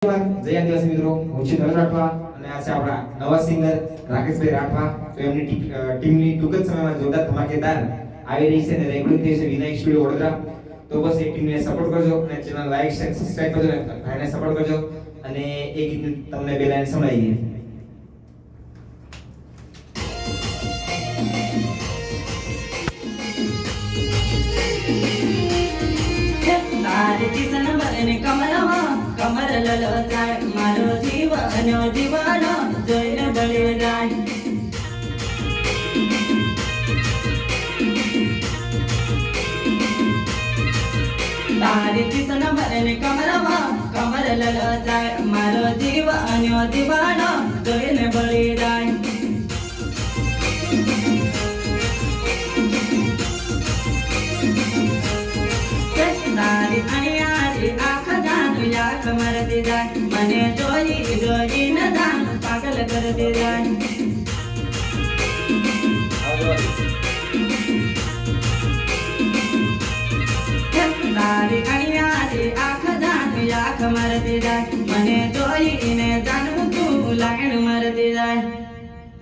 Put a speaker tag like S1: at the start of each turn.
S1: જય આદિવાસી મિત્રો, હું છું ધન રાઠવા અને આ છે આપણા નવા સિંગર રાકેશભાઈ રાઠવા. તો એમની ટીમની ટૂંક જ સમયમાં જોરદાર ધમાકેદાર આવી રહી છે અને રેકોર્ડિંગ થઈ છે વિનાયક સ્ટુડિયો વડોદરા. તો બસ એ ટીમને સપોર્ટ કરજો અને ચેનલ લાઈક શેર સબસ્ક્રાઇબ કરજો અને ભાઈને સપોર્ટ કરજો. અને એ ગીત તમને બે લાઈન સંભળાવી દઈએ.
S2: કમર લલો જાય મારો જીવનો જીવનો જોઈને બળી જાય. તારી કિસન ભરને કમરમાં કમર લલો જાય મારો જીવનો જીવનો જોઈને બળી જાય. તારી અણિયારી આંખ જાનું યાક મરતી જાય મને જોઈ જોઈ ન જાન પાગલ કરતી જાય. તારી અણિયારી આંખ જાનું યાક મરતી જાય મને જોઈ ને જાન તું લાઈન મરતી જાય.